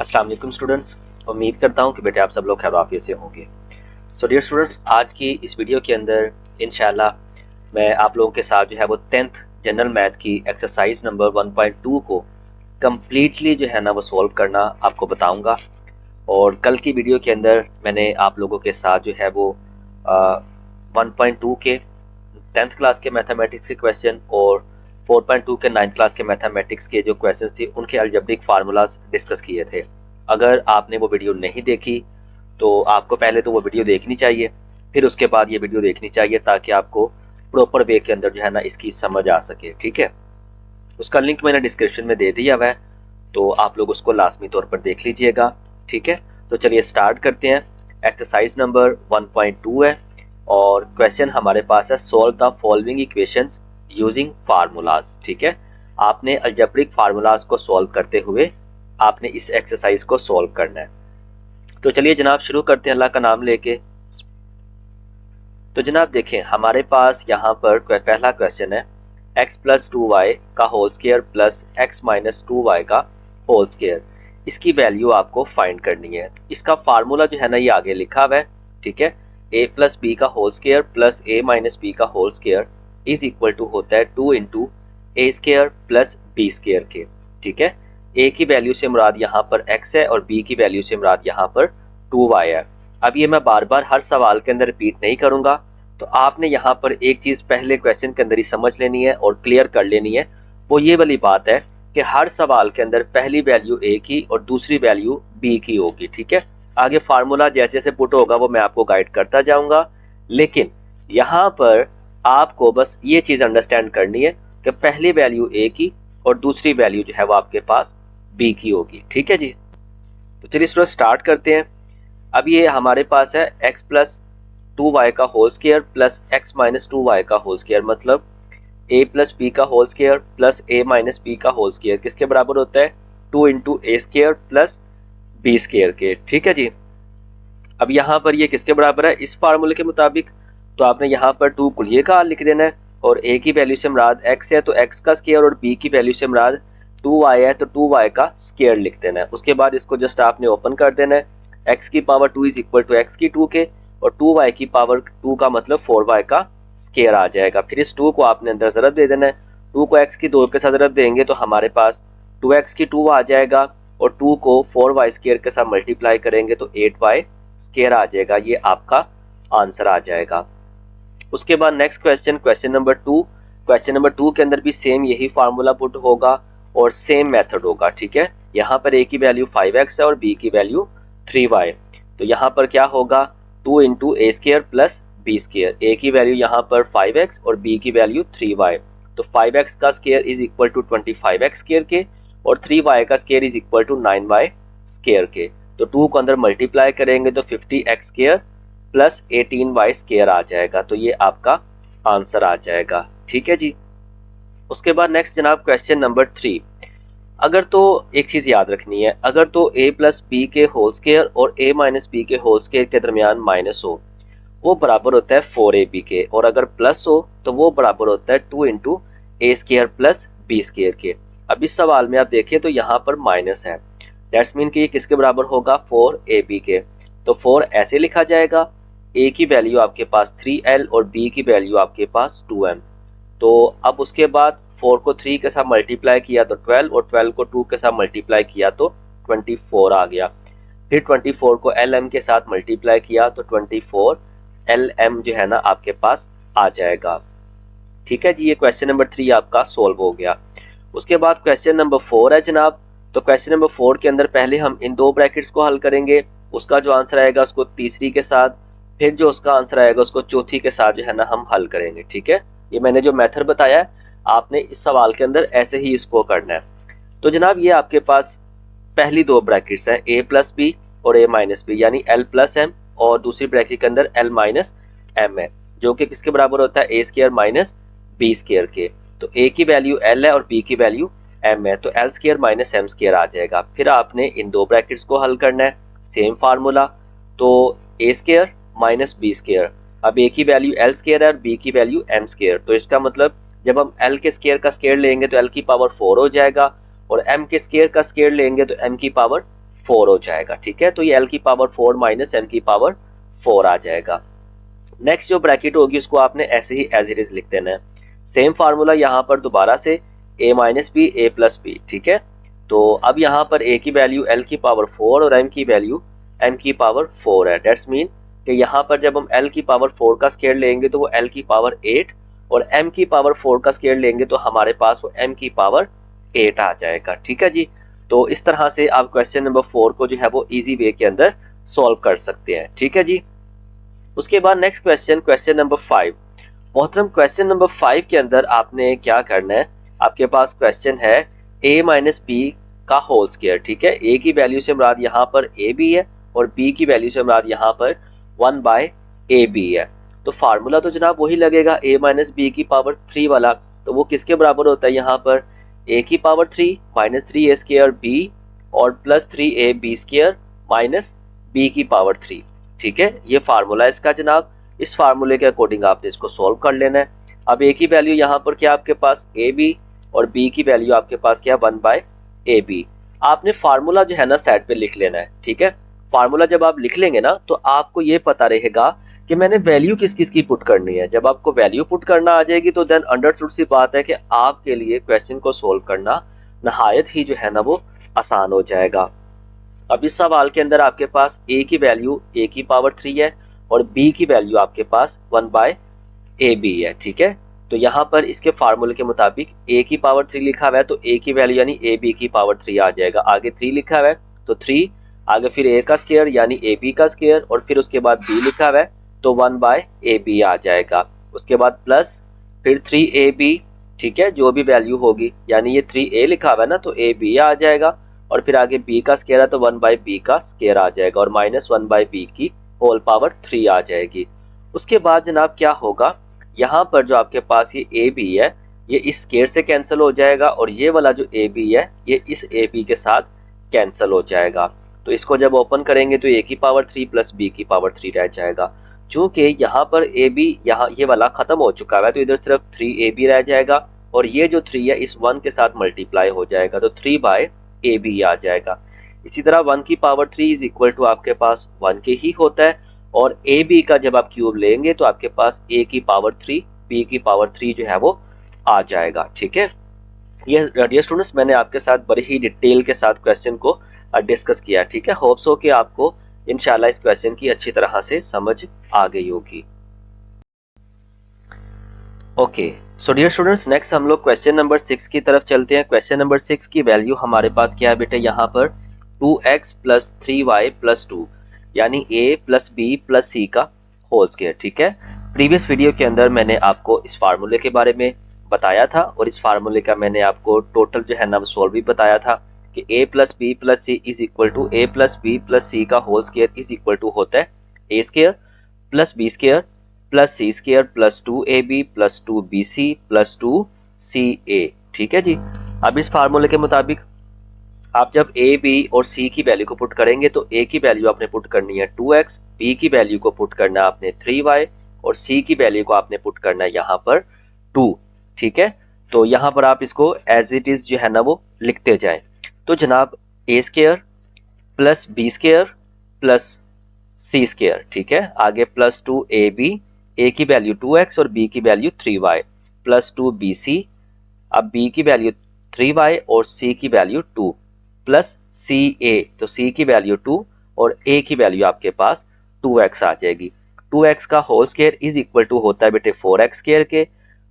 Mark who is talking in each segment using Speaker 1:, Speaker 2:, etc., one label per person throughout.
Speaker 1: अस्सलाम वालेकुम स्टूडेंट्स। उम्मीद करता हूँ कि बेटे आप सब लोग खैर आफियत से होंगे। सो डियर स्टूडेंट्स, आज की इस वीडियो के अंदर इंशाल्लाह मैं आप लोगों के साथ जो है वो 10th जनरल मैथ की एक्सरसाइज नंबर 1.2 को कम्प्लीटली जो है ना वो सॉल्व करना आपको बताऊंगा। और कल की वीडियो के अंदर मैंने आप लोगों के साथ जो है वो 1.2 के 10th क्लास के मैथमेटिक्स के क्वेश्चन और 4.2 के 9th क्लास के मैथमेटिक्स के जो क्वेश्चंस थे उनके अलजेब्रिक फार्मूलाज डिस्कस किए थे। अगर आपने वो वीडियो नहीं देखी तो आपको पहले तो वो वीडियो देखनी चाहिए, फिर उसके बाद ये वीडियो देखनी चाहिए ताकि आपको प्रॉपर वे के अंदर जो है ना इसकी समझ आ सके। ठीक है, उसका लिंक मैंने डिस्क्रिप्शन में दे दिया हुआ है, तो आप लोग उसको लाजमी तौर पर देख लीजिएगा। ठीक है, तो चलिए स्टार्ट करते हैं। एक्सरसाइज नंबर 1.2 है और क्वेश्चन हमारे पास है solve the following equations using formulas. ठीक है, आपने अलजेब्रिक फार्मूलाज को सॉल्व करते हुए आपने इस एक्सरसाइज को सॉल्व करना है। तो चलिए जनाब शुरू करते हैं अल्लाह का नाम लेके। तो जनाब देखें, हमारे पास यहाँ पर पहला क्वेश्चन है x प्लस 2y का whole square plus x minus 2y का होल स्क्वायर। इसकी वैल्यू आपको फाइंड करनी है। इसका फार्मूला जो है ना ये आगे लिखा हुआ है। ठीक है, a प्लस बी का whole square plus a minus B का whole square is equal to होता है 2 into A square plus B square के। ठीक है, a की वैल्यू से मुराद यहाँ पर x है और b की वैल्यू से मुराद यहाँ पर 2y है। अब ये मैं बार बार हर सवाल के अंदर रिपीट नहीं करूंगा, तो आपने यहाँ पर एक चीज पहले क्वेश्चन के अंदर ही समझ लेनी है और क्लियर कर लेनी है। वो ये वाली बात है कि हर सवाल के अंदर पहली वैल्यू a की और दूसरी वैल्यू b की होगी। ठीक है, आगे फार्मूला जैसे जैसे पुट होगा वो मैं आपको गाइड करता जाऊंगा, लेकिन यहाँ पर आपको बस ये चीज अंडरस्टैंड करनी है कि पहली वैल्यू a की और दूसरी वैल्यू जो है वो आपके पास b की होगी। ठीक है जी, तो चलिए इसको स्टार्ट करते हैं। अब ये हमारे पास है x प्लस 2y का whole square plus x minus 2y का होल स्क्वायर, मतलब a प्लस बी का whole square plus a minus B का होल स्क्वायर किसके बराबर होता है 2 into A square plus B square के। ठीक है जी, अब यहाँ पर ये किसके बराबर है इस फार्मूले के मुताबिक, तो आपने यहाँ पर 2 कुलिये का लिख देना है और a की वैल्यू से मुराद x है तो x का स्क्वायर और b की वैल्यू से मुराद 2y है तो 2y का स्क्वायर लिख देना है। उसके बाद इसको जस्ट आपने ओपन कर देना है। x की power 2 is equal to x की 2 के और 2y की पावर 2 का मतलब 4y का स्क्वायर आ जाएगा। फिर इस 2 को आपने अंदर ज़रब दे देना है। 2 को x की 2 के साथ ज़रब देंगे तो हमारे पास 2x की 2 आ जाएगा और 2 को 4y स्क्वायर के साथ मल्टीप्लाई करेंगे तो 8y स्क्वायर आ जाएगा। ये आपका आंसर आ जाएगा। उसके बाद next question, question number 2। Question number 2 के अंदर भी सेम यही फार्मूला पुट होगा और सेम मेथड होगा। ठीक है, यहाँ पर a की वैल्यू 5x है और b की वैल्यू 3y। तो यहाँ पर क्या होगा 2 into A square plus B square. a की वैल्यू यहाँ पर 5x और b की वैल्यू 3y। तो 5x का square is equal to 25x square के और 3y का square is equal to 9y square के। तो 2 को अंदर मल्टीप्लाई करेंगे तो 50x square plus 18y square आ जाएगा। तो ये आपका आंसर आ जाएगा। ठीक है जी, उसके बाद नेक्स्ट जनाब क्वेश्चन नंबर 3। अगर तो एक चीज याद रखनी है, अगर तो a प्लस बी के होल स्क्वायर और a माइनस बी के होल स्क्वायर के दरमियान माइनस हो वो बराबर होता है 4ab के, और अगर प्लस हो तो वो बराबर होता है 2 into A square plus B square के। अब इस सवाल में आप देखिए तो यहाँ पर माइनस है, दैट्स मीन कि ये किसके बराबर होगा 4ab के। तो 4 ऐसे लिखा जाएगा, a की वैल्यू आपके पास 3l और b की वैल्यू आपके पास 2m। तो अब उसके बाद 4 को 3 के साथ मल्टीप्लाई किया तो 12 और 12 को 2 के साथ मल्टीप्लाई किया तो 24 आ गया। फिर 24 को lm के साथ मल्टीप्लाई किया तो 24 lm जो है ना आपके पास आ जाएगा। ठीक है जी, ये क्वेश्चन नंबर 3 आपका सोल्व हो गया। उसके बाद क्वेश्चन नंबर 4 है जनाब। तो क्वेश्चन नंबर 4 के अंदर पहले हम इन दो ब्रैकेट्स को हल करेंगे, उसका जो आंसर आएगा उसको तीसरी के साथ, फिर जो उसका आंसर आएगा उसको चौथी के साथ जो है ना हम हल करेंगे। ठीक है, ये मैंने जो मेथड बताया है आपने इस सवाल के अंदर ऐसे ही इसको करना है। तो जनाब ये आपके पास पहली दो ब्रैकेट्स हैं a प्लस बी और a माइनस बी, यानी l प्लस एम, और दूसरी ब्रैकेट के अंदर l माइनस एम है, जो कि किसके बराबर होता है a square minus B square के। तो a की वैल्यू l है और b की वैल्यू m है, तो l square minus m square आ जाएगा। फिर आपने इन दो ब्रैकेट्स को हल करना है, सेम फार्मूला, तो a square minus B square. अब a की वैल्यू l स्क्वायर है और b की वैल्यू m स्क्वायर, तो इसका मतलब जब हम l के स्क्वायर का स्क्वायर लेंगे तो l की पावर 4 हो जाएगा और m के स्क्वायर का स्क्वायर लेंगे तो m की पावर 4 हो जाएगा। ठीक है, तो ये l की पावर 4 माइनस m की पावर 4 आ जाएगा। नेक्स्ट जो ब्रैकेट होगी उसको आपने ऐसे ही एज इट इज लिख देना है। सेम फार्मूला यहाँ पर दोबारा से a minus B A plus B. ठीक है, तो अब यहाँ पर a की वैल्यू l की पावर 4 और m की वैल्यू m की पावर 4 है। दैट्स मीन कि यहाँ पर जब हम l की पावर 4 का स्क्वायर लेंगे तो वो l की पावर 8 और m की पावर 4 का स्क्वायर लेंगे तो हमारे पास वो m की पावर 8 आ जाएगा। ठीक है जी, तो इस तरह से आप क्वेश्चन नंबर 4 को जो है वो इजी वे के अंदर सॉल्व कर सकते हैं। ठीक है जी, उसके बाद नेक्स्ट क्वेश्चन, क्वेश्चन नंबर 5। मोहतरम क्वेश्चन नंबर 5 के अंदर आपने क्या करना है, आपके पास क्वेश्चन है a माइनस बी का होल स्क्वायर। ठीक है, a की वैल्यू से मुराद यहाँ पर a b है और b की वैल्यू से मुराद यहाँ पर 1 बाय ए बी है। तो फार्मूला तो जनाब वही लगेगा a माइनस बी की पावर 3 वाला, तो वो किसके बराबर होता है यहाँ पर a की power 3 minus 3a square b और plus 3a b square minus b की पावर 3। ठीक है, ये फार्मूला है इसका जनाब। इस फार्मूले के अकॉर्डिंग आपने इसको सॉल्व कर लेना है। अब a की वैल्यू यहाँ पर क्या आपके पास ए बी और b की वैल्यू आपके पास क्या 1 बाय ए बी। आपने फार्मूला जो है ना साइड पे लिख लेना है। ठीक है, फार्मूला जब आप लिख लेंगे ना तो आपको ये पता रहेगा कि मैंने वैल्यू किस किस की पुट करनी है। जब आपको वैल्यू पुट करना आ जाएगी तो देन अंडरस्टूड सी बात है कि आपके लिए क्वेश्चन को सोल्व करना नहायत ही जो है ना वो आसान हो जाएगा। अब इस सवाल के अंदर आपके पास a की वैल्यू a की पावर 3 है और b की वैल्यू आपके पास 1 बाय ए बी है। ठीक है, तो यहाँ पर इसके फार्मूले के मुताबिक a की पावर 3 लिखा हुआ है तो a की वैल्यू यानी ए बी की पावर 3 आ जाएगा। आगे 3 लिखा हुआ है तो 3, आगे फिर a का स्क्वायर यानी ए बी का स्क्वायर और फिर उसके बाद b लिखा हुआ है तो 1 बाय ए बी आ जाएगा। उसके बाद प्लस फिर 3ab। ठीक है, जो भी वैल्यू होगी यानी ये 3a लिखा हुआ है ना तो ए बी आ जाएगा और फिर आगे b का स्क्वायर है तो 1 बाय बी का स्क्वायर आ जाएगा और माइनस 1 बाय बी की होल पावर 3 आ जाएगी। उसके बाद जनाब क्या होगा, यहाँ पर जो आपके पास ये ए बी है ये इस स्क्वायर से कैंसिल हो जाएगा और ये वाला जो ए बी है ये इस ए बी के साथ कैंसिल हो जाएगा। तो इसको जब ओपन करेंगे तो a की पावर 3 प्लस b की पावर 3 रह जाएगा। चूंकि यहाँ पर ए बी यहाँ ये वाला खत्म हो चुका है तो इधर सिर्फ 3ab रह जाएगा और ये जो 3 है इस 1 के साथ मल्टीप्लाई हो जाएगा तो 3 बाय ए बी आ जाएगा। इसी तरह 1 की पावर 3 इज इक्वल टू आपके पास 1 के ही होता है और ए बी का जब आप क्यूब लेंगे तो आपके पास a की पावर 3 b की पावर 3 जो है वो आ जाएगा। ठीक है, ये डियर स्टूडेंट्स मैंने आपके साथ बड़ी ही डिटेल के साथ क्वेश्चन को डिस्कस किया। ठीक है, होप्स हो कि आपको इंशाल्लाह इस क्वेश्चन की अच्छी तरह से समझ आ गई होगी। Okay, so dear students next हम लोग क्वेश्चन नंबर 6 की तरफ चलते हैं। क्वेश्चन नंबर 6 की वैल्यू हमारे पास क्या है बेटे, यहाँ पर 2x प्लस 3y प्लस 2 यानी a plus b plus c का होल स्क्वायर। ठीक है, प्रीवियस वीडियो के अंदर मैंने आपको इस फार्मूले के बारे में बताया था और इस फार्मूले का मैंने आपको टोटल जो है ना सोल्व भी बताया था कि a plus B plus C is equal to a plus B plus C का whole square is equal to होता है a square plus b square plus C square plus 2ab plus 2bc plus 2ca। ठीक है जी, अब इस फार्मूले के मुताबिक आप जब a b और c की वैल्यू को पुट करेंगे तो a की वैल्यू आपने पुट करनी है 2x, b की वैल्यू को पुट करना है आपने 3y और c की वैल्यू को आपने पुट करना है यहाँ पर 2। ठीक है, तो यहाँ पर आप इसको एज इट इज जो है ना वो लिखते जाएं। तो जनाब a square plus b square plus c square. ठीक है, आगे प्लस 2ab, a की वैल्यू 2x और b की वैल्यू 3y प्लस 2bc, अब b की वैल्यू 3y और c की वैल्यू 2 प्लस ca, तो c की वैल्यू 2 और a की वैल्यू आपके पास 2x आ जाएगी। 2x का whole square is equal to होता है बेटे 4x स्क्वायर के,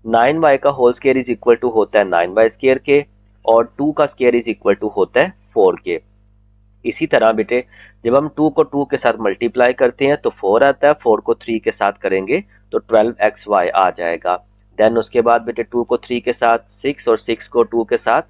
Speaker 1: 9y का whole square is equal to होता है 9y स्क्वायर के और 2 का स्क्वायर इज इक्वल टू होता है 4 के। इसी तरह बेटे जब हम 2 को 2 के साथ मल्टीप्लाई करते हैं तो 4 आता है, 4 को 3 के साथ करेंगे तो 12xy आ जाएगा। देन उसके बाद बेटे 2 को 3 के साथ 6 और 6 को 2 के साथ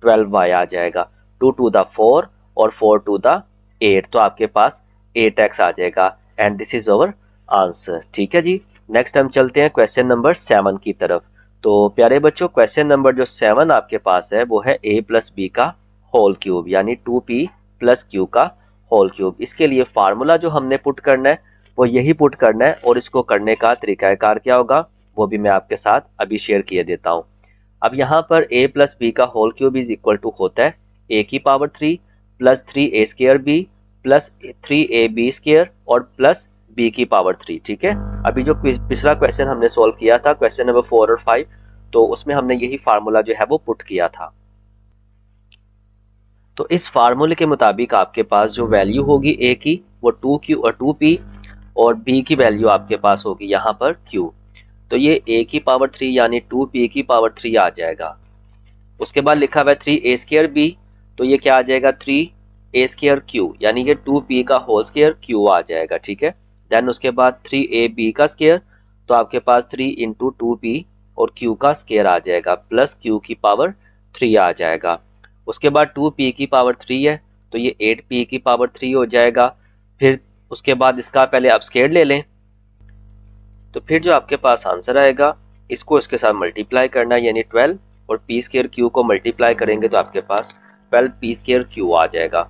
Speaker 1: 12y आ जाएगा। 2 टू द 4 और 4 टू द 8, तो आपके पास 8x आ जाएगा and this is our answer. ठीक है जी, नेक्स्ट हम चलते हैं क्वेश्चन नंबर 7 की तरफ। तो प्यारे बच्चों क्वेश्चन नंबर जो 7 आपके पास है वो है a प्लस बी का होल क्यूब यानी 2p प्लस क्यू का होल क्यूब। इसके लिए फार्मूला जो हमने पुट करना है वो यही पुट करना है और इसको करने का तरीकाकार क्या होगा वो भी मैं आपके साथ अभी शेयर किए देता हूँ। अब यहाँ पर a प्लस बी का whole cube is equal to होता है a की power 3 plus 3a² b plus 3ab square और प्लस b की पावर 3। ठीक है, अभी जो पिछला क्वेश्चन हमने सॉल्व किया था, क्वेश्चन नंबर 4 और 5, तो उसमें हमने यही फार्मूला जो है वो पुट किया था। तो इस फार्मूले के मुताबिक आपके पास जो वैल्यू होगी a की वो 2q और 2p, और b की वैल्यू आपके पास होगी यहाँ पर q। तो ये a की पावर 3 यानी 2p की पावर 3 आ जाएगा। उसके बाद लिखा हुआ है 3a² b, तो ये क्या आ जाएगा 3a² q, यानी ये 2p का होल स्क्वायर q आ जाएगा। ठीक है, देन उसके बाद 3ab का स्क्वायर, तो आपके पास 3 इंटू 2p और q का स्क्वायर आ जाएगा प्लस q की पावर 3 आ जाएगा। उसके बाद 2p की पावर 3 है, तो ये 8p की पावर 3 हो जाएगा। फिर उसके बाद इसका पहले आप स्क्वायर ले लें, तो फिर जो आपके पास आंसर आएगा इसको इसके साथ मल्टीप्लाई करना है, यानी 12, और पी स्क्वायर क्यू को मल्टीप्लाई करेंगे तो आपके पास 12 पी स्क्वायर क्यू आ जाएगा।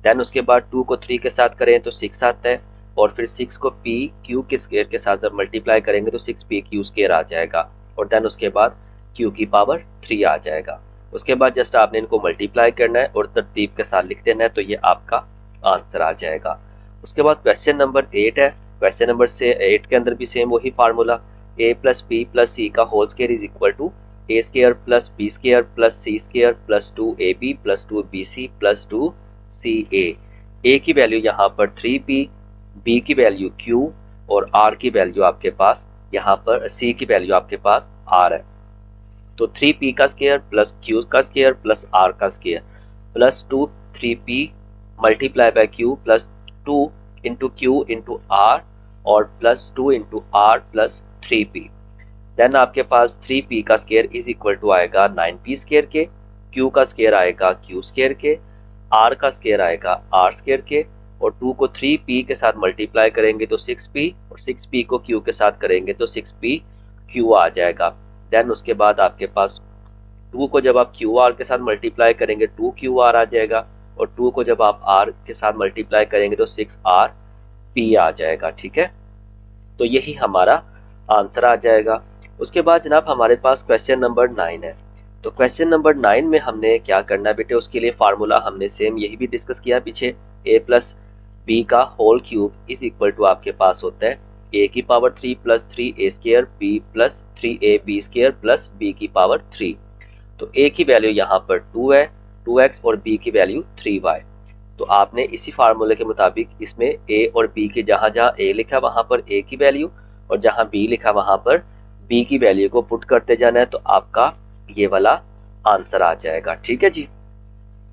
Speaker 1: देन उसके बाद 2 को 3 के साथ करें तो 6 आता है, और फिर 6 को पी क्यू के स्क्वायर के साथ जब मल्टीप्लाई करेंगे तो 6 पी क्यू स्क्वायर आ जाएगा, और देन उसके बाद क्यू की पावर 3 आ जाएगा। उसके बाद जस्ट आपने इनको मल्टीप्लाई करना है और तरतीब के साथ लिख देना है, तो ये आपका आंसर आ जाएगा। उसके बाद क्वेश्चन नंबर 8 है। क्वेश्चन नंबर से 8 के अंदर भी सेम वही formula, a plus B plus C का whole square is equal to A square plus B square plus C square plus 2ab plus 2bc plus 2ca। a की value यहाँ पर 3p, b की वैल्यू q, और r की value आपके पास यहाँ पर c की वैल्यू आपके पास r है। तो 3p का स्क्वायर प्लस q का स्क्वायर प्लस r का square plus 2 3p multiply by q plus 2 into q into r, और plus 2 into r plus 3p। Then आपके पास 3p का स्क्वायर इज इक्वल टू आएगा 9p स्क्वायर के, q का square आएगा q स्क्वायर के, r का स्क्वायर आएगा r स्क्वायर के, और 2 को 3p के साथ मल्टीप्लाई करेंगे तो 6p, और 6p को q के साथ करेंगे तो 6p q आ जाएगा। देन उसके बाद आपके पास 2 को जब आप QR के साथ मल्टीप्लाई करेंगे 2QR आ जाएगा, और 2 को जब आप R के साथ मल्टीप्लाई करेंगे तो 6RP आ जाएगा। ठीक है, तो यही हमारा आंसर आ जाएगा। उसके बाद जनाब हमारे पास क्वेश्चन नंबर 9 है। तो क्वेश्चन नंबर 9 में हमने क्या करना है बेटे, उसके लिए फार्मूला हमने सेम यही भी डिस्कस किया पीछे, a प्लस बी का whole cube is equal to आपके पास होता है a की power 3 plus 3a square b plus 3ab square plus b की पावर 3। तो a की वैल्यू यहाँ पर 2 है, 2x, और b की वैल्यू 3y। तो आपने इसी फार्मूले के मुताबिक इसमें a और b की जहां जहां a लिखा वहां पर a की वैल्यू, और जहां b लिखा वहां पर b की वैल्यू को पुट करते जाना है, तो आपका ये वाला आंसर आ जाएगा। ठीक है जी,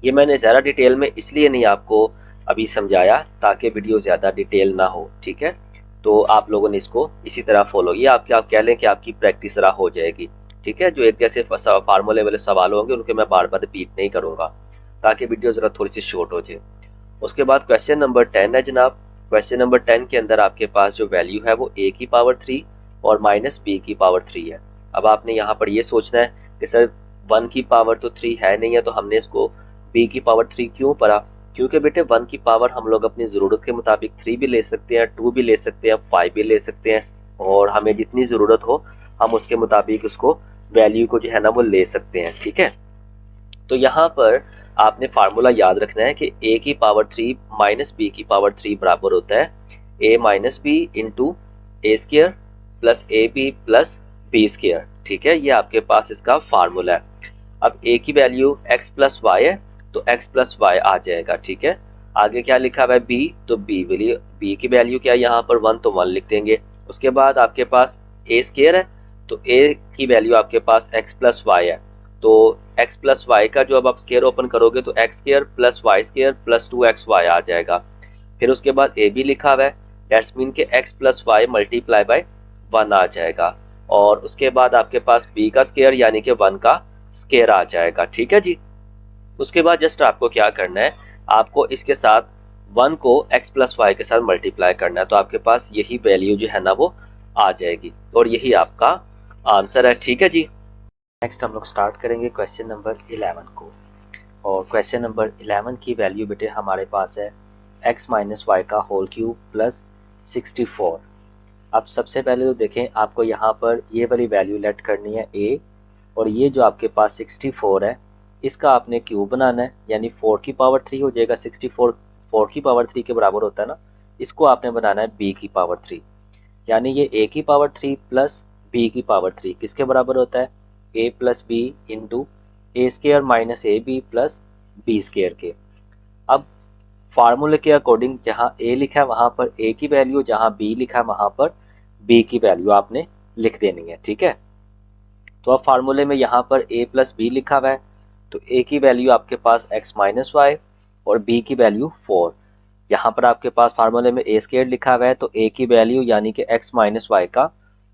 Speaker 1: ये मैंने ज़्यादा डिटेल में इसलिए नहीं आपको अभी समझाया ताकि वीडियो ज़्यादा डिटेल ना हो। ठीक है, तो आप लोगों ने इसको इसी तरह फॉलो, ये आपके आप कह लें कि आपकी प्रैक्टिस रहा हो जाएगी। ठीक है, जो एक जैसे फार्मूले वाले सवाल होंगे उनके मैं बार बार रिपीट नहीं करूँगा ताकि वीडियो ज़रा थोड़ी सी शॉर्ट हो जाए। उसके बाद क्वेश्चन नंबर 10 है जनाब। क्वेश्चन नंबर 10 के अंदर आपके पास जो वैल्यू है वो a की पावर 3 और माइनस b की पावर 3 है। अब आपने यहाँ पर ये सोचना है कि सर 1 की पावर तो 3 है नहीं है, तो हमने इसको b की पावर 3 क्यों पढ़ा? क्योंकि बेटे 1 की पावर हम लोग अपनी ज़रूरत के मुताबिक 3 भी ले सकते हैं, 2 भी ले सकते हैं, 5 भी ले सकते हैं, और हमें जितनी ज़रूरत हो हम उसके मुताबिक उसको वैल्यू को जो है ना वो ले सकते हैं। ठीक है, तो यहाँ पर आपने फार्मूला याद रखना है कि a की पावर 3 माइनस बी की पावर 3 बराबर होता है a minus B into A square plus A B plus B square. ठीक है, ये आपके पास इसका फार्मूला है। अब a की वैल्यू x प्लस वाई है, तो x प्लस वाई आ जाएगा। ठीक है, आगे क्या लिखा हुआ है b, तो b की वैल्यू क्या है यहाँ पर 1, तो 1 लिख देंगे। उसके बाद आपके पास a स्क्र है, तो a की वैल्यू आपके पास x प्लस वाई है, तो x प्लस वाई का जो अब आप स्क्वायर ओपन करोगे तो X square plus Y square plus 2xy आ जाएगा। फिर उसके बाद ए बी लिखा हुआ है, डेट्स मीन के x plus Y multiply by 1 आ जाएगा, और उसके बाद आपके पास b का स्क्वायर यानी कि 1 का स्क्वायर आ जाएगा। ठीक है जी, उसके बाद जस्ट आपको क्या करना है, आपको इसके साथ 1 को x प्लस वाई के साथ मल्टीप्लाई करना है, तो आपके पास यही वैल्यू जो है ना वो आ जाएगी, और यही आपका आंसर है। ठीक है जी, नेक्स्ट हम लोग स्टार्ट करेंगे क्वेश्चन नंबर 11 को, और क्वेश्चन नंबर 11 की वैल्यू बेटे हमारे पास है x माइनस वाई का होल क्यूब प्लस 64। अब सबसे पहले तो देखें आपको यहाँ पर ये वाली वैल्यू लेट करनी है a, और ये जो आपके पास 64 है इसका आपने क्यूब बनाना है, यानी 4 की पावर 3 हो जाएगा। 64 4 की पावर 3 के बराबर होता है ना। इसको आपने बनाना है b की पावर 3, यानी ये a की पावर 3 प्लस b की पावर 3 किसके बराबर होता है, a plus b into a square minus a B plus b square के। अब फार्मूले के अकॉर्डिंग जहाँ a लिखा है वहां पर a की वैल्यू, जहाँ b लिखा है वहां पर b की वैल्यू आपने लिख देनी है, ठीक है। तो अब फार्मूले में यहाँ पर a प्लस बी लिखा हुआ है, तो a की वैल्यू आपके पास x माइनस वाई और b की वैल्यू 4। यहाँ पर आपके पास फार्मूले में a स्क्वायर लिखा हुआ है, तो a की वैल्यू यानी कि x माइनस वाई का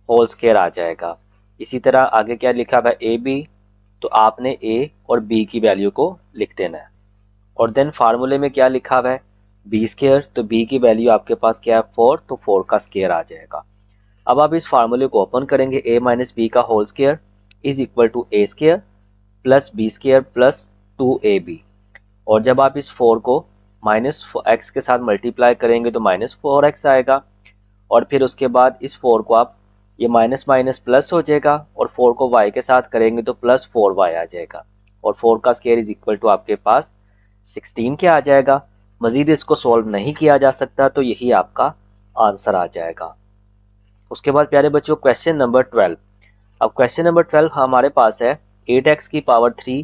Speaker 1: होल स्क्वायर आ जाएगा। इसी तरह आगे क्या लिखा हुआ है ए बी, तो आपने a और b की वैल्यू को लिख देना है। और देन फार्मूले में क्या लिखा हुआ है बी स्क्वायर, तो b की वैल्यू आपके पास क्या है 4, तो 4 का स्क्वायर आ जाएगा। अब आप इस फार्मूले को ओपन करेंगे, a माइनस बी का whole square is equal to A square plus B square plus 2ab। और जब आप इस 4 को माइनस एक्स के साथ मल्टीप्लाई करेंगे तो माइनस 4x आएगा। और फिर उसके बाद इस 4 को आप ये माइनस माइनस प्लस हो जाएगा, और 4 को y के साथ करेंगे तो प्लस 4y आ जाएगा। और 4 का स्क्वायर इज इक्वल टू आपके पास 16 क्या आ जाएगा। मजीद इसको सॉल्व नहीं किया जा सकता, तो यही आपका आंसर आ जाएगा। उसके बाद प्यारे बच्चों क्वेश्चन नंबर 12। अब क्वेश्चन नंबर 12 हमारे पास है 8x की पावर 3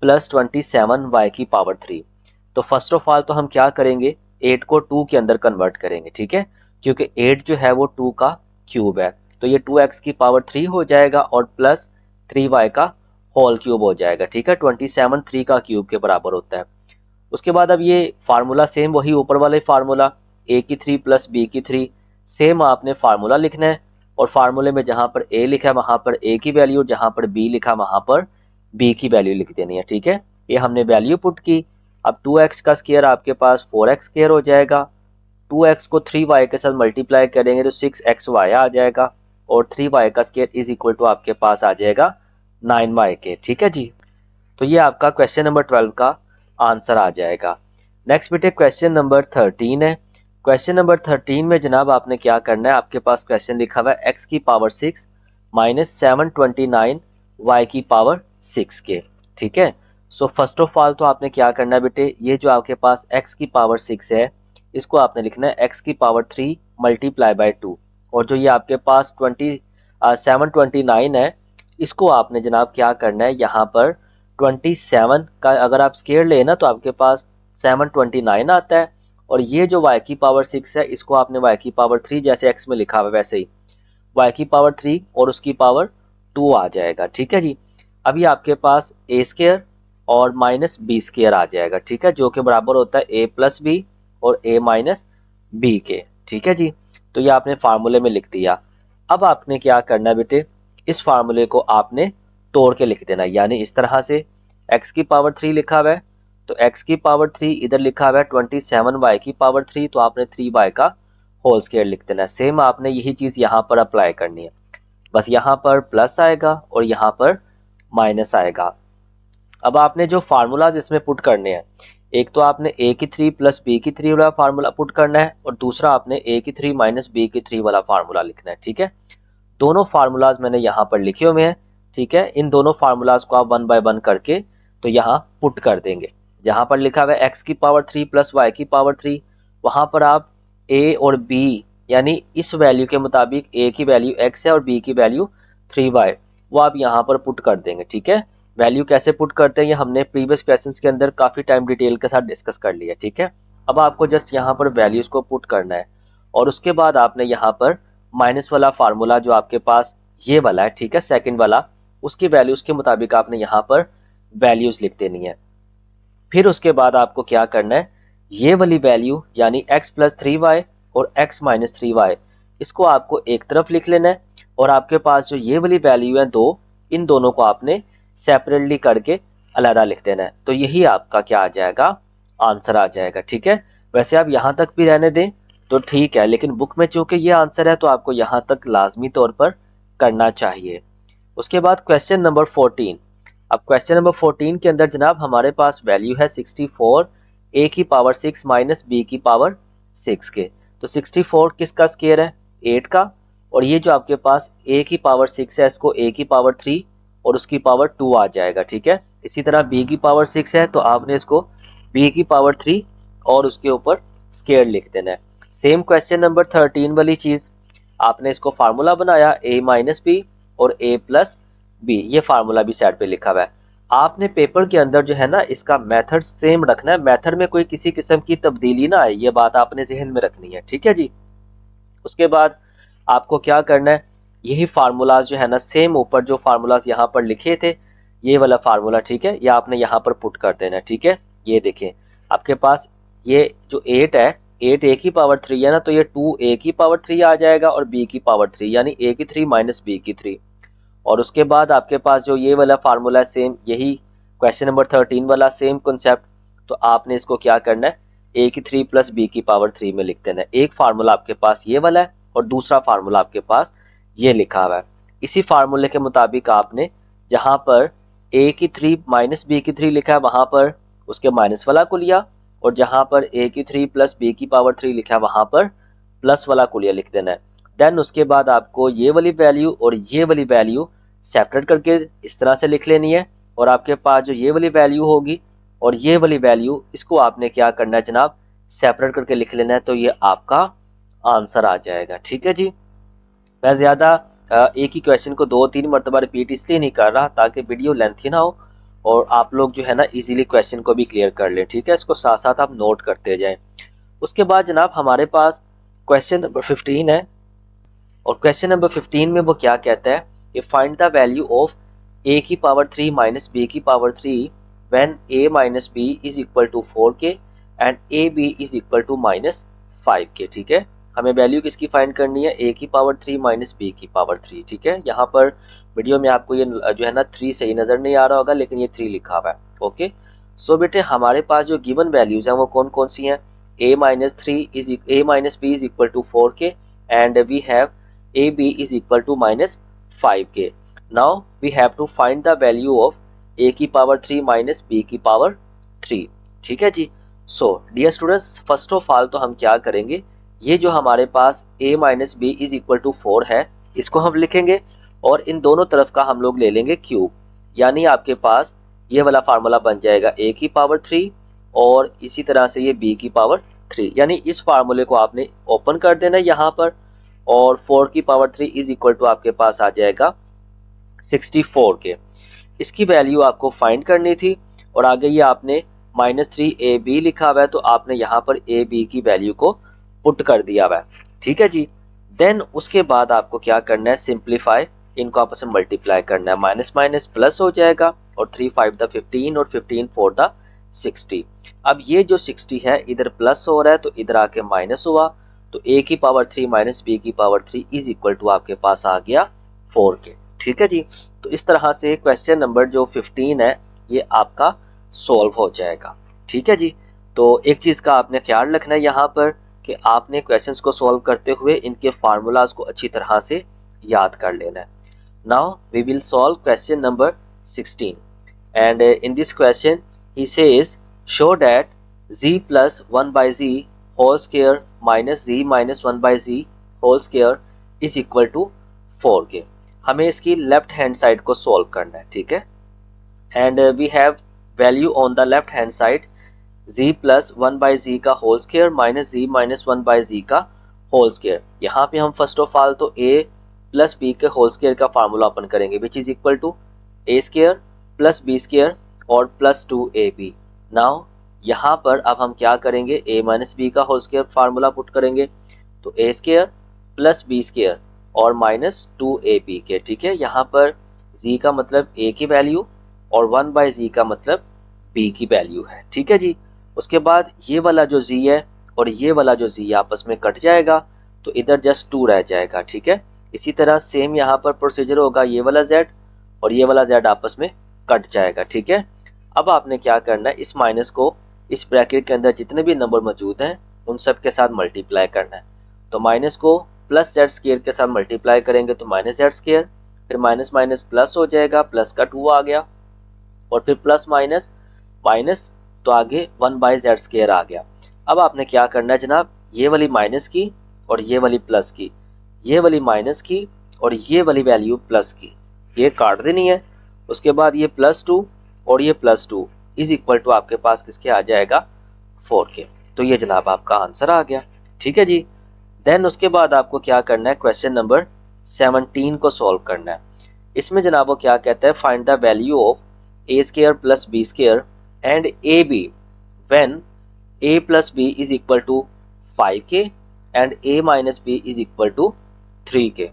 Speaker 1: प्लस 27y की पावर 3। तो फर्स्ट ऑफ ऑल तो हम क्या करेंगे, 8 को 2 के अंदर कन्वर्ट करेंगे, ठीक है, क्योंकि 8 जो है वो 2 का क्यूब है। तो ये 2x की पावर 3 हो जाएगा और प्लस 3y का होल क्यूब हो जाएगा, ठीक है। 27 3 का क्यूब के बराबर होता है। उसके बाद अब ये फार्मूला सेम वही ऊपर वाले फार्मूला a की 3 प्लस b की 3, सेम आपने फार्मूला लिखना है। और फार्मूले में जहां पर a लिखा है वहां पर a की वैल्यू, जहां पर b लिखा वहां पर b की वैल्यू लिख देनी है, ठीक है। ये हमने वैल्यू पुट की। अब 2x का स्क्वायर आपके पास 4x स्क्वायर हो जाएगा। 2x को 3y के साथ मल्टीप्लाई करेंगे तो 6xy आ जाएगा। और 3y का स्क्वायर इज इक्वल टू आपके पास आ जाएगा 9y के, ठीक है जी। तो ये आपका क्वेश्चन नंबर 12 का आंसर आ जाएगा। नेक्स्ट बेटे क्वेश्चन नंबर 13 है। क्वेश्चन नंबर 13 में जनाब आपने क्या करना है, आपके पास क्वेश्चन लिखा हुआ है x की पावर 6 माइनस 729 y की पावर 6 के, ठीक है। सो फर्स्ट ऑफ ऑल तो आपने क्या करना है बेटे, ये जो आपके पास x की पावर 6 है इसको आपने लिखना है x की पावर 3 मल्टीप्लाई बाय 2। और जो ये आपके पास 729 है इसको आपने जनाब क्या करना है, यहाँ पर 27 का अगर आप स्क्वायर ले ना तो आपके पास 729 आता है। और ये जो y की पावर 6 है इसको आपने y की पावर 3 जैसे x में लिखा हुआ है वैसे ही y की पावर 3 और उसकी पावर 2 आ जाएगा, ठीक है जी। अभी आपके पास a स्क्वायर और माइनस बी स्क्वायर आ जाएगा, ठीक है, जो कि बराबर होता है a प्लस बी और a माइनस बी के, ठीक है जी। तो ये आपने फार्मूले में लिख दिया। अब आपने क्या करना है बेटे, इस फार्मूले को आपने तोड़ के लिख देना है, यानी इस तरह से x की पावर 3 लिखा हुआ है तो x की पावर 3 इधर लिखा हुआ है 27y की पावर 3, तो आपने 3y का होल स्क्वायर लिख देना है। सेम आपने यही चीज यहाँ पर अप्लाई करनी है, बस यहाँ पर प्लस आएगा और यहाँ पर माइनस आएगा। अब आपने जो फार्मूलाज इसमें पुट करने हैं, एक तो आपने a की 3 प्लस b की 3 वाला फार्मूला पुट करना है और दूसरा आपने a की 3 माइनस b की 3 वाला फार्मूला लिखना है, ठीक है। दोनों फार्मूलाज मैंने यहाँ पर लिखे हुए हैं, ठीक है। इन दोनों फार्मूलाज को आप वन बाय वन करके तो यहाँ पुट कर देंगे। जहाँ पर लिखा हुआ है x की पावर 3 प्लस y की पावर 3, वहाँ पर आप a और b यानी इस वैल्यू के मुताबिक a की वैल्यू x है और b की वैल्यू 3y, वो आप यहाँ पर पुट कर देंगे, ठीक है। वैल्यू कैसे पुट करते हैं ये हमने प्रीवियस क्वेश्चंस के अंदर काफ़ी टाइम डिटेल के साथ डिस्कस कर लिया, ठीक है। अब आपको जस्ट यहाँ पर वैल्यूज़ को पुट करना है और उसके बाद आपने यहाँ पर माइनस वाला फार्मूला जो आपके पास ये वाला है, ठीक है, सेकंड वाला, उसकी वैल्यूज के मुताबिक आपने यहाँ पर वैल्यूज लिख देनी है। फिर उसके बाद आपको क्या करना है, ये वाली वैल्यू यानी x प्लस 3y और x माइनस 3y इसको आपको एक तरफ लिख लेना है। और आपके पास जो ये वाली वैल्यू है दो, इन दोनों को आपने सेपरेटली करके अलग लिख देना है। तो यही आपका क्या आ जाएगा, आंसर आ जाएगा, ठीक है। वैसे आप यहाँ तक भी रहने दें तो ठीक है, लेकिन बुक में चूंकि ये आंसर है तो आपको यहाँ तक लाजमी तौर पर करना चाहिए। उसके बाद क्वेश्चन नंबर 14। अब क्वेश्चन नंबर 14 के अंदर जनाब हमारे पास वैल्यू है 64 a की पावर 6 माइनस b की पावर 6 के। तो 64 किसका स्क्वायर है, 8 का। और ये जो आपके पास a की पावर 6 है इसको a की पावर 3 और उसकी पावर 2 आ जाएगा, ठीक है। इसी तरह b की पावर 6 है तो आपने इसको b की पावर 3 और उसके ऊपर स्क्वायर लिख देना है। सेम क्वेश्चन नंबर 13 वाली चीज, आपने इसको फार्मूला बनाया a माइनस बी और a प्लस बी, ये फार्मूला भी साइड पे लिखा हुआ है। आपने पेपर के अंदर जो है ना इसका मेथड सेम रखना है, मेथड में कोई किसी किस्म की तब्दीली ना आए, ये बात आपने जहन में रखनी है, ठीक है जी। उसके बाद आपको क्या करना है, यही फार्मूलाज जो है ना सेम ऊपर जो फार्मूलाज यहाँ पर लिखे थे ये वाला फार्मूला, ठीक है, ये आपने यहाँ पर पुट कर देना है, ठीक है। ये देखें आपके पास ये जो 8 है, 8 a की पावर 3 है ना, तो ये 2a की पावर 3 आ जाएगा और b की पावर 3, यानी a की 3 माइनस b की 3। और उसके बाद आपके पास जो ये वाला फार्मूला है सेम, यही क्वेश्चन नंबर 13 वाला सेम कॉन्सेप्ट, तो आपने इसको क्या करना है a की 3 प्लस b की पावर 3 में लिख देना है। एक फार्मूला आपके पास ये वाला है और दूसरा फार्मूला आपके पास ये लिखा हुआ है। इसी फार्मूले के मुताबिक आपने जहां पर a की 3 माइनस b की 3 लिखा है वहां पर उसके माइनस वाला को लिया, और जहां पर a की 3 प्लस b की पावर 3 लिखा है वहां पर प्लस वाला को लिया लिख देना है। देन उसके बाद आपको ये वाली वैल्यू और ये वाली वैल्यू सेपरेट करके इस तरह से लिख लेनी है, और आपके पास जो ये वाली वैल्यू होगी और ये वाली वैल्यू, इसको आपने क्या करना है जनाब, सेपरेट करके लिख लेना है, तो ये आपका आंसर आ जाएगा, ठीक है जी। मैं ज़्यादा एक ही क्वेश्चन को 2-3 मरतबा रिपीट इसलिए नहीं कर रहा ताकि वीडियो लेंथी ना हो और आप लोग जो है ना इजीली क्वेश्चन को भी क्लियर कर लें, ठीक है। इसको साथ साथ आप नोट करते जाएं। उसके बाद जनाब हमारे पास क्वेश्चन नंबर 15 है, और क्वेश्चन नंबर 15 में वो क्या कहता है कि find the value of a की पावर 3 माइनस b की power 3 when a minus b is equal to 4k and A B is equal to minus 5k, ठीक है। हमें वैल्यू किसकी फाइंड करनी है, a की पावर 3 माइनस b की पावर 3, ठीक है। यहाँ पर वीडियो में आपको ये जो है ना 3 सही नजर नहीं आ रहा होगा, लेकिन ये 3 लिखा हुआ है, ओके। सो बेटे हमारे पास जो गिवन वैल्यूज हैं वो कौन कौन सी हैं, a minus b is equal to 4k and we have ab is equal to minus 5k. Now we have to find the value of a की पावर 3 minus b की पावर 3, ठीक है जी। So dear students, first of all तो हम क्या करेंगे, ये जो हमारे पास a minus b is equal to 4 है इसको हम लिखेंगे और इन दोनों तरफ का हम लोग ले लेंगे क्यूब, यानी आपके पास ये वाला फार्मूला बन जाएगा a की पावर 3 और इसी तरह से ये b की पावर 3, यानी इस फार्मूले को आपने ओपन कर देना है यहाँ पर, और 4 की पावर 3 इज इक्वल टू आपके पास आ जाएगा 64 के। इसकी वैल्यू आपको फाइंड करनी थी, और आगे ये आपने माइनस 3ab लिखा हुआ है तो आपने यहाँ पर ab की वैल्यू को पुट कर दिया हुआ है, ठीक है जी। देन उसके बाद आपको क्या करना है, सिंप्लीफाई, इनको आपस में मल्टीप्लाई करना है, माइनस माइनस प्लस हो जाएगा, और 3 5 द 15 और 15 4 द 60। अब ये जो 60 है इधर प्लस हो रहा है तो इधर आके माइनस हुआ, तो a की पावर 3 माइनस b की पावर 3 इज इक्वल टू आपके पास आ गया 4k, ठीक है जी। तो इस तरह से क्वेश्चन नंबर जो 15 है ये आपका सॉल्व हो जाएगा, ठीक है जी। तो एक चीज का आपने ख्याल रखना है यहाँ पर कि आपने क्वेश्चंस को सॉल्व करते हुए इनके फार्मूलाज को अच्छी तरह से याद कर लेना है। Now we will solve question number 16 and in this question he says show that z plus 1 by z whole square minus z minus 1 by z whole square is equal to 4k। हमें इसकी left hand side को solve करना है, ठीक है। And we have value on the left hand side z plus 1 by z का whole square minus z minus 1 by z का whole square. यहाँ पे हम फर्स्ट ऑफ ऑल तो a प्लस b के होल स्क्वायर का फार्मूला ओपन करेंगे which is equal to a square plus b square और प्लस 2ab। नाउ यहाँ पर अब हम क्या करेंगे, a माइनस बी का होल स्क्वायर फार्मूला पुट करेंगे, तो a square plus b square और माइनस 2ab के, ठीक है। यहाँ पर z का मतलब a की वैल्यू और 1 बाई z का मतलब b की वैल्यू है, ठीक है जी। उसके बाद ये वाला जो z है और ये वाला जो z आपस में कट जाएगा तो इधर जस्ट 2 रह जाएगा, ठीक है। इसी तरह सेम यहाँ पर प्रोसीजर होगा, ये वाला z और ये वाला z आपस में कट जाएगा, ठीक है। अब आपने क्या करना है, इस माइनस को इस ब्रैकेट के अंदर जितने भी नंबर मौजूद हैं उन सब के साथ मल्टीप्लाई करना है। तो माइनस को प्लस जेड स्क्वायर के साथ मल्टीप्लाई करेंगे तो माइनस जेड स्क्वायर, फिर माइनस माइनस प्लस हो जाएगा, प्लस का 2 आ गया, और फिर प्लस माइनस माइनस तो आगे 1 बाई जेड स्क्वायर आ गया। अब आपने क्या करना है जनाब, ये वाली माइनस की और ये वाली प्लस की, ये वाली माइनस की और ये वाली वैल्यू प्लस की, ये काट देनी है। उसके बाद ये प्लस 2 और ये +2 इज इक्वल टू आपके पास किसके आ जाएगा 4 के। तो ये जनाब आपका आंसर आ गया। ठीक है जी। देन उसके बाद आपको क्या करना है, क्वेश्चन नंबर 17 को सॉल्व करना है। इसमें जनाब वो क्या कहता है, find the value of A square plus B square and A B when a plus b is equal to 5k and a minus b is equal to 3k।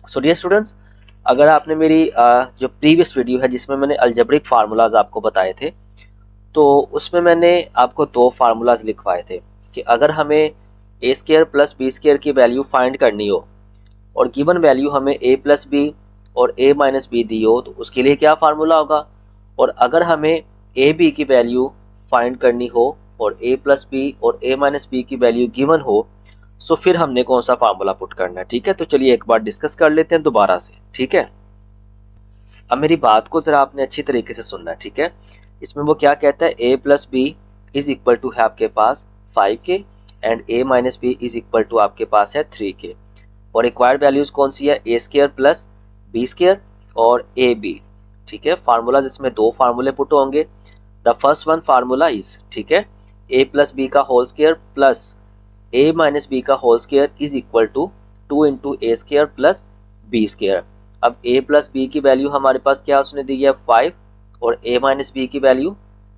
Speaker 1: So dear students, अगर आपने मेरी जो previous video है जिसमें मैंने algebraic formulas आपको बताए थे, तो उसमें मैंने आपको दो फार्मूलाज लिखवाए थे कि अगर हमें ए स्क्वायर प्लस बी स्क्वायर की वैल्यू फाइंड करनी हो और गिवन वैल्यू हमें ए प्लस बी और ए माइनस बी दी हो तो उसके लिए क्या फार्मूला होगा, और अगर हमें ए बी की वैल्यू फाइंड करनी हो और ए प्लस बी और ए माइनस बी की वैल्यू गिवन हो, सो फिर हमने कौन सा फार्मूला पुट करना है। ठीक है, तो चलिए एक बार डिस्कस कर लेते हैं दोबारा से। ठीक है, अब मेरी बात को जरा आपने अच्छी तरीके से सुनना है। ठीक है, इसमें वो क्या कहता है, A plus B is equal to है आपके पास 5k and A minus B is equal to आपके पास है 3k, और रिक्वायर्ड वैल्यूज कौन सी है, A square plus B square और ए बी। ठीक है, फार्मूला जिसमें दो फार्मूले पुट होंगे। The first one formula is, ठीक है, ए प्लस बी का whole square plus A minus B का whole square is equal to 2 into A square plus B square. अब ए प्लस बी की वैल्यू हमारे पास क्या उसने दी है 5 और ए माइनस बी की वैल्यू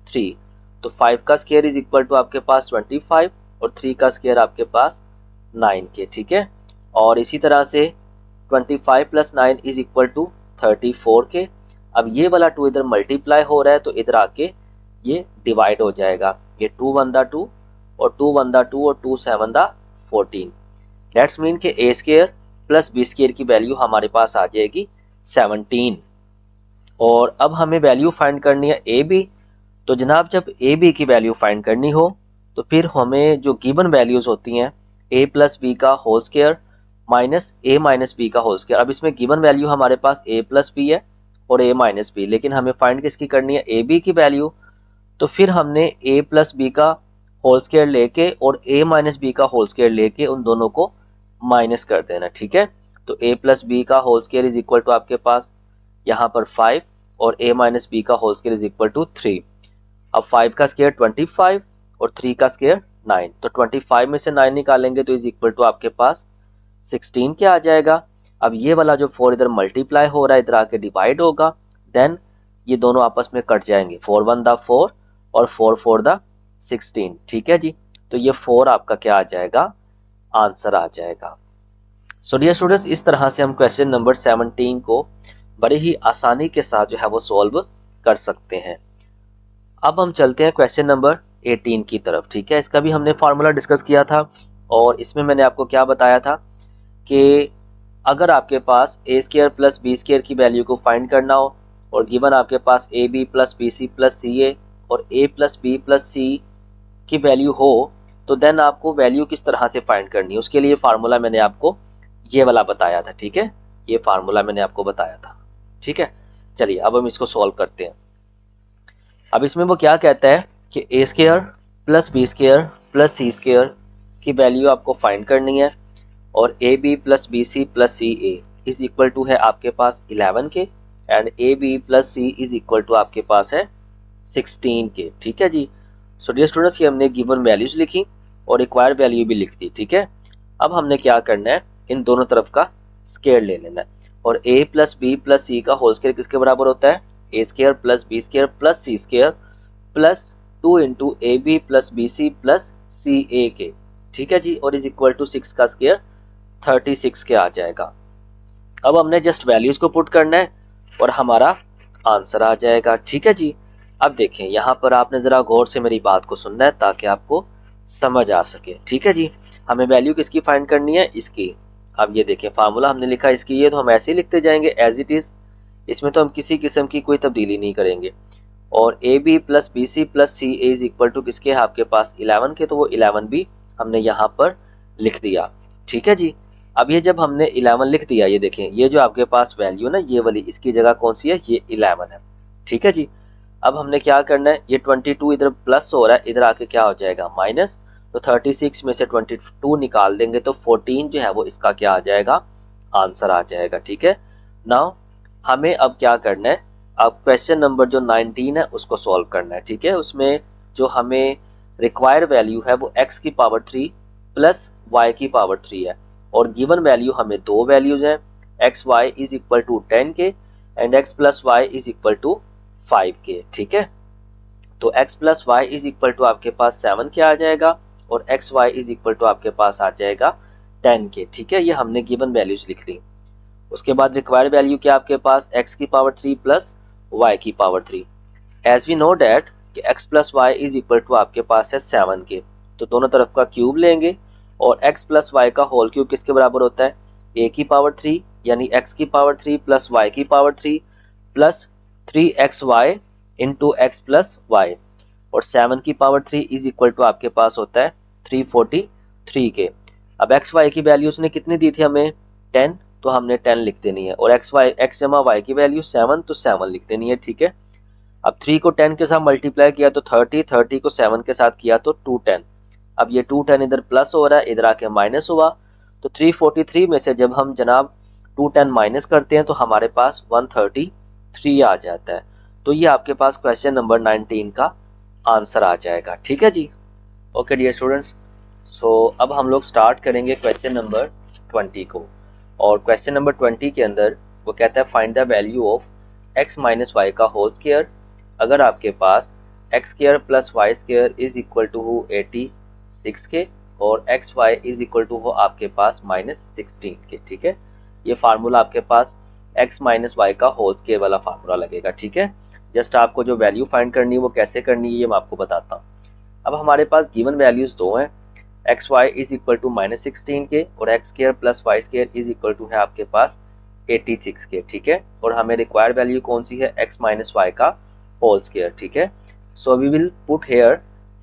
Speaker 1: 3, तो 5 का स्क्वायर इज इक्वल टू आपके पास 25 और 3 का स्क्वायर आपके पास 9k। ठीक है, और इसी तरह से 25 plus 9 is equal to 34k। अब ये वाला 2 इधर मल्टीप्लाई हो रहा है तो इधर आके ये डिवाइड हो जाएगा, ये 2 1 दा 2 और 2 1 दा 2 और 2 7 दा 14। दैट्स मीन कि A square plus B square की वैल्यू हमारे पास आ जाएगी 17। और अब हमें वैल्यू फाइंड करनी है ए बी। तो जनाब जब ए बी की वैल्यू फाइंड करनी हो तो फिर हमें जो गिवन वैल्यूज होती हैं ए प्लस बी का होल स्क्वायर माइनस ए माइनस बी का होल स्क्वायर। अब इसमें गिवन वैल्यू हमारे पास ए प्लस बी है और ए माइनस बी, लेकिन हमें फाइंड किसकी करनी है, ए बी की वैल्यू। तो फिर हमने ए प्लस बी का होल स्क्वायर लेके और ए माइनस बी का होल स्क्वायर लेके उन दोनों को माइनस कर देना। ठीक है, तो ए प्लस बी का whole square is equal to आपके पास यहाँ पर 5 और ए माइनस बी का whole square is equal to 3। अब 5 का स्क्वायर 25 और 3 का स्क्वायर 9, तो 25 में से 9 निकालेंगे तो इज इक्वल टू आपके पास 16 क्या आ जाएगा। अब ये वाला जो 4 इधर मल्टीप्लाई हो रहा है इधर आके डिवाइड होगा, देन ये दोनों आपस में कट जाएंगे, 4 1 दा 4 और 4 4 दा 16। ठीक है जी, तो ये 4 आपका क्या आ जाएगा, आंसर आ जाएगा। सो डियर स्टूडेंट्स, इस तरह से हम क्वेश्चन नंबर 17 को बड़े ही आसानी के साथ जो है वो सॉल्व कर सकते हैं। अब हम चलते हैं क्वेश्चन नंबर 18 की तरफ। ठीक है, इसका भी हमने फार्मूला डिस्कस किया था और इसमें मैंने आपको क्या बताया था कि अगर आपके पास A square plus B square की वैल्यू को फाइंड करना हो और गिवन आपके पास A B plus B C plus C A और A plus B plus C की वैल्यू हो, तो देन आपको वैल्यू किस तरह से फाइंड करनी है, उसके लिए फार्मूला मैंने आपको ये वाला बताया था। ठीक है, ये फार्मूला मैंने आपको बताया था। ठीक है, चलिए अब हम इसको सॉल्व करते हैं। अब इसमें वो क्या कहता है कि A square plus B square plus C square की वैल्यू आपको फाइंड करनी है और A B plus B C plus C A is equal to है आपके पास 11 के and A B plus C is equal to आपके पास है 16 के। ठीक है जी, सो डियर स्टूडेंट्स, ये हमने गिवन वैल्यूज लिखी और रिक्वायर्ड वैल्यू भी लिख दी। ठीक है, अब हमने क्या करना है, इन दोनों तरफ का स्क्वायर ले लेना है और a plus B plus C का होल स्क्वायर किसके बराबर होता है, A square plus B square plus C square plus 2 into A B plus B C plus C A के। ठीक है जी, और इज इक्वल टू 6 का स्क्वायर 36 के आ जाएगा। अब हमने जस्ट वैल्यूज को पुट करना है और हमारा आंसर आ जाएगा। ठीक है जी, अब देखें यहाँ पर आपने जरा गौर से मेरी बात को सुनना है ताकि आपको समझ आ सके। ठीक है जी, हमें वैल्यू किसकी फाइंड करनी है, इसकी। अब ये देखें फार्मूला हमने लिखा इसकी, ये तो हम ऐसे ही लिखते जाएंगे एज इट इज, इसमें तो हम किसी किस्म की कोई तब्दीली नहीं करेंगे। और A B plus B C plus C A is equal to किसके है आपके पास 11 के, तो वो 11 भी हमने यहाँ पर लिख दिया। ठीक है जी, अब ये जब हमने 11 लिख दिया, ये देखें ये जो आपके पास वैल्यू ना ये वाली, इसकी जगह कौन सी है, ये 11 है। ठीक है जी, अब हमने क्या करना है, ये 22 इधर प्लस हो रहा है, इधर आके क्या हो जाएगा माइनस, तो 36 में से 22 निकाल देंगे तो 14 जो है वो इसका क्या आ जाएगा, आंसर आ जाएगा। ठीक है, नाउ हमें अब क्या करना है, अब क्वेश्चन नंबर जो 19 है उसको सॉल्व करना है, ठीक है। उसमें जो हमें रिक्वायर्ड वैल्यू है वो x की पावर 3 प्लस y की पावर 3 है, और गिवन वैल्यू हमें दो वैल्यूज हैं, x Y is equal to 10 के and x plus y is equal to 5 के, ठीक है। तो x plus y is equal to आपके पास 7 के आ जाएगा, और x Y is equal to आपके पास आ जाएगा 10 के, ठीक है। ये हमने गिवन वैल्यूज लिख ली। उसके बाद रिक्वायर्ड वैल्यू क्या आपके पास x की पावर 3 प्लस y की power 3। As we know that कि x plus y is equal to आपके पास है 7 के, तो दोनों तरफ का क्यूब लेंगे, और x प्लस वाई का होल क्यूब किसके बराबर होता है, a की पावर 3 यानी x की पावर 3 प्लस y की power 3 plus 3xy into x plus y, और 7 की पावर 3 इज इक्वल टू आपके पास होता है 343 के। अब एक्स वाई की वैल्यू उसने कितनी दी थी हमें, 10, तो हमने 10 लिख देनी है, और एक्स जमा वाई की वैल्यू 7, तो 7 लिख देनी है, ठीक है। अब 3 को 10 के साथ मल्टीप्लाई किया तो 30, 30 को 7 के साथ किया तो 210। अब ये 210 इधर प्लस हो रहा है, इधर आके माइनस हुआ, तो 343 में से जब हम जनाब 210 माइनस करते हैं तो हमारे पास 133 आ जाता है। तो ये आपके पास क्वेश्चन नंबर 19 का आंसर आ जाएगा, ठीक है जी। ओके डियर स्टूडेंट्स, सो अब हम लोग स्टार्ट करेंगे क्वेश्चन नंबर 20 को, और क्वेश्चन नंबर 20 के अंदर वो कहता है find the value of x minus Y का होल स्क्वायर अगर आपके पास X square plus Y square is equal to हो 86 के, और x Y is equal to हो आपके पास -16 के, ठीक है। ये फार्मूला आपके पास x माइनस वाई का होल स्क्वायर वाला फार्मूला लगेगा, ठीक है। जस्ट आपको जो वैल्यू फाइंड करनी है वो कैसे करनी है ये मैं आपको बताता हूँ। अब हमारे पास गिवन वैल्यूज दो हैं, x Y is equal to -16 के, और x square plus Y square is equal to है आपके पास 86 के, ठीक है। और हमें रिक्वायर्ड वैल्यू कौन सी है, x माइनस वाई का होल स्क्वायर, ठीक है। So we will put here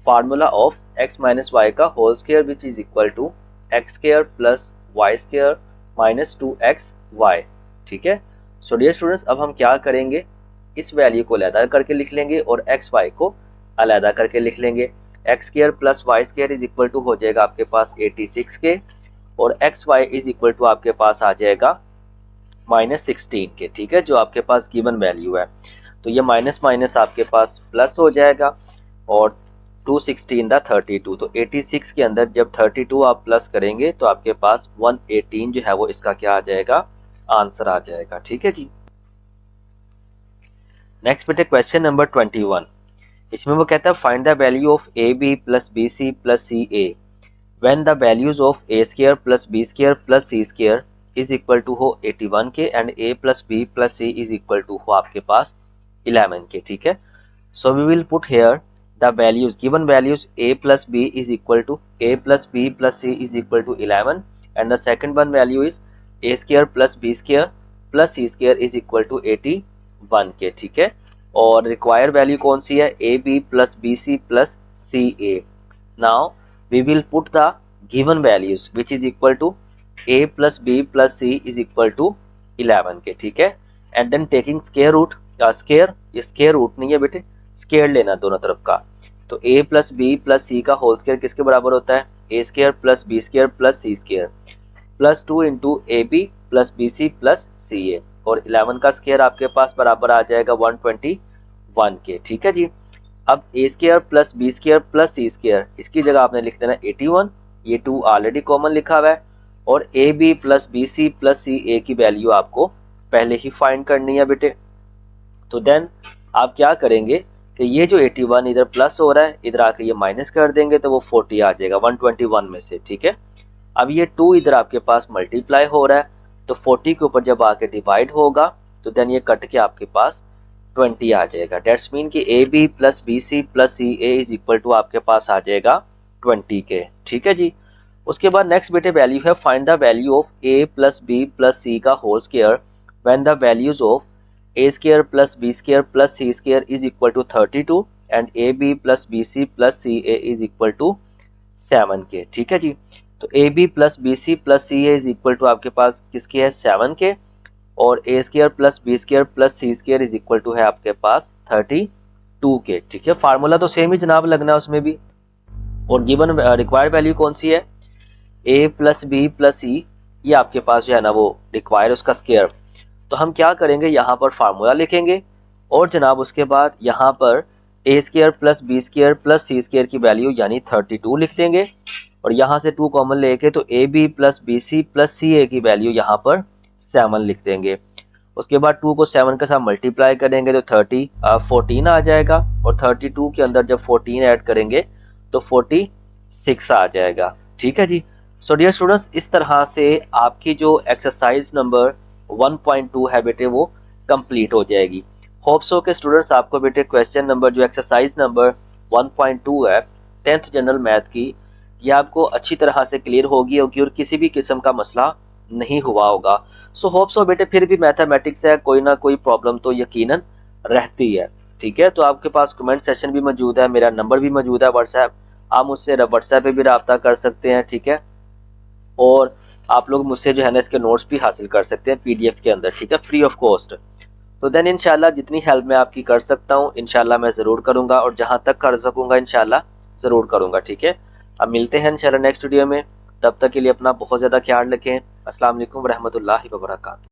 Speaker 1: formula of x minus Y का whole square which is equal to X square plus Y square minus 2xy, ठीक है। सो डियर स्टूडेंट्स, अब हम क्या करेंगे, इस वैल्यू को अलहदा करके लिख लेंगे और एक्स वाई को अलहदा करके लिख लेंगे। X square plus Y square is equal to हो जाएगा आपके पास 86 के, और x Y is equal to आपके पास आ जाएगा -16 के, ठीक है, जो आपके पास गिवन वैल्यू है। तो ये माइनस माइनस आपके पास प्लस हो जाएगा, और 216 दा 32, तो 86 के अंदर जब 32 आप प्लस करेंगे तो आपके पास 118 जो है वो इसका क्या आ जाएगा, आंसर आ जाएगा, ठीक है जी। नेक्स्ट बेटे क्वेश्चन नंबर 21, इसमें वो कहता है find the value of a B plus B C plus C a when the values of A square plus B square plus C square is equal to हो 81 के, and a plus B plus C is equal to हो आपके पास 11 के, ठीक है। So we will put here the values, given values a plus b is equal to a plus b plus c is equal to 11, and the second one value is a square plus b square plus c square is equal to 81 के, ठीक है। और required value कौन सी है, a B plus B C plus C a. Now we will put the given values which is equal to a plus b plus c is equal to 11 के, ठीक है। And then taking square root, square, ये square root नहीं है बेटे, square लेना दोनों तरफ का। तो a plus B plus C का होल स्क्वायर किसके बराबर होता है, A square plus B square plus C square plus 2 into A B plus B C plus C A, और 11 का स्क्वायर आपके पास बराबर आ जाएगा 121 के, ठीक है जी। अब A square plus B square plus C square, इसकी जगह आपने लिख देना 81, ये 2 ऑलरेडी कॉमन लिखा हुआ है, और A B plus B C plus C A की वैल्यू आपको पहले ही फाइंड करनी है बेटे। तो देन आप क्या करेंगे कि ये जो 81 इधर प्लस हो रहा है, इधर आके ये माइनस कर देंगे तो वो 40 आ जाएगा 121 में से, ठीक है। अब ये 2 इधर आपके पास मल्टीप्लाई हो रहा है, तो 40 के ऊपर जब आके डिवाइड होगा तो देन ये कट के आपके पास 20 आ जाएगा। डेट्स मीन कि a B plus B C plus C A is equal to आपके पास आ जाएगा 20 के, ठीक है जी। उसके बाद नेक्स्ट बेटे वैल्यू है find the value of A plus B plus C का whole square when the values of A square plus B square plus C square is equal to 32 and A B plus B C plus C A is equal to 7 के, ठीक है जी। तो A B plus B C plus C A is equal to आपके पास किसके है, 7 के, और A square plus B square plus C square is equal to है आपके पास 32 के, ठीक है। फार्मूला तो सेम ही जनाब लगना है उसमें भी, और गिवन रिक्वायर्ड वैल्यू कौन सी है, ए प्लस बी प्लस सी, ये आपके पास जो है ना वो रिक्वायर उसका स्क्वायर। तो हम क्या करेंगे, यहाँ पर फार्मूला लिखेंगे और जनाब उसके बाद यहाँ पर A square plus B square plus C square की वैल्यू यानी 32 लिख देंगे, और यहाँ से 2 कॉमन लेके तो A B plus B C plus C A की वैल्यू यहाँ पर 7 लिख देंगे। उसके बाद 2 को 7 के साथ मल्टीप्लाई करेंगे तो 14 आ जाएगा, और 32 के अंदर जब 14 ऐड करेंगे तो 46 आ जाएगा। ठीक है जी। सो डियर स्टूडेंट्स, इस तरह से आपकी जो एक्सरसाइज नंबर 1.2 है बेटे वो कंप्लीट हो जाएगी। होप सो के स्टूडेंट्स आपको बेटे क्वेश्चन नंबर जो एक्सरसाइज नंबर 1.2 है 10th जनरल मैथ की, ये आपको अच्छी तरह से क्लियर होगी और किसी भी किस्म का मसला नहीं हुआ होगा। सो होप सो बेटे फिर भी मैथमेटिक्स है, कोई ना कोई प्रॉब्लम तो यकीनन रहती है। ठीक है, तो आपके पास कमेंट सेशन भी मौजूद है, मेरा नंबर भी मौजूद है व्हाट्सएप, आप मुझसे व्हाट्सएप पे भी रब्ता कर सकते हैं। ठीक है, और आप लोग मुझसे जो है ना इसके नोट्स भी हासिल कर सकते हैं पीडीएफ के अंदर, ठीक है, फ्री ऑफ कॉस्ट। तो देन इंशाल्लाह जितनी हेल्प मैं आपकी कर सकता हूँ इंशाल्लाह मैं ज़रूर करूँगा, और जहाँ तक कर सकूँगा इंशाल्लाह ज़रूर करूँगा। ठीक है, अब मिलते हैं इंशाल्लाह नेक्स्ट वीडियो में, तब तक के लिए अपना बहुत ज़्यादा ख्याल रखें। अस्सलाम वालेकुम रहमतुल्लाहि व बरकातहू।